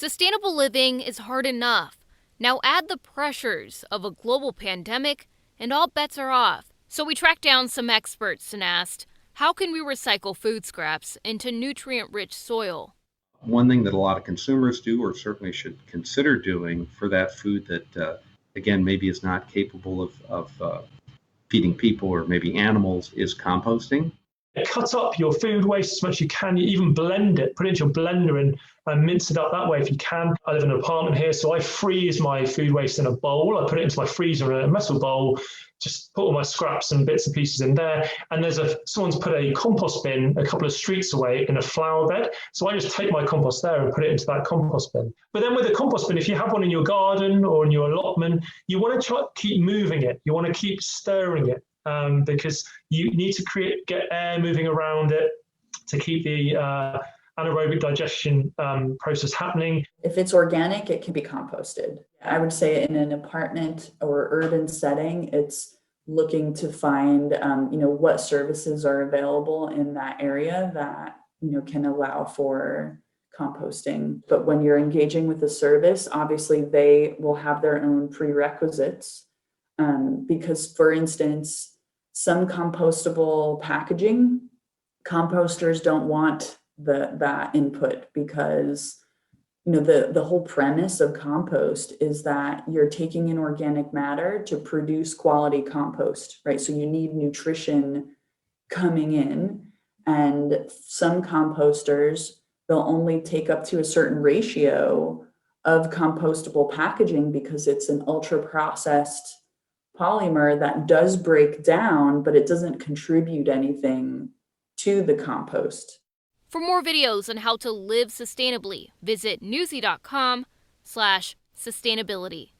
Sustainable living is hard enough. Now add the pressures of a global pandemic, and all bets are off. So we tracked down some experts and asked, how can we recycle food scraps into nutrient-rich soil? One thing that a lot of consumers do, or certainly should consider doing for that food that, again, maybe is not capable of feeding people or maybe animals, is composting. Cut up your food waste as much as you can. You even blend it, put it into your blender and mince it up that way if you can. I live in an apartment here, so I freeze my food waste in a bowl. I put it into my freezer in a metal bowl, just put all my scraps and bits and pieces in there. And someone's put a compost bin a couple of streets away in a flower bed. So I just take my compost there and put it into that compost bin. But then with a compost bin, if you have one in your garden or in your allotment, you want to keep moving it. You want to keep stirring it. Because you need to get air moving around it to keep the anaerobic digestion process happening. If it's organic, it can be composted. I would say in an apartment or urban setting, it's looking to find what services are available in that area that can allow for composting. But when you're engaging with a service, obviously they will have their own prerequisites. Because, for instance, some compostable packaging, composters don't want that input because the whole premise of compost is that you're taking in organic matter to produce quality compost, right? So you need nutrition coming in, and some composters, they'll only take up to a certain ratio of compostable packaging because it's an ultra processed polymer that does break down, but it doesn't contribute anything to the compost. For more videos on how to live sustainably, visit newsy.com/sustainability.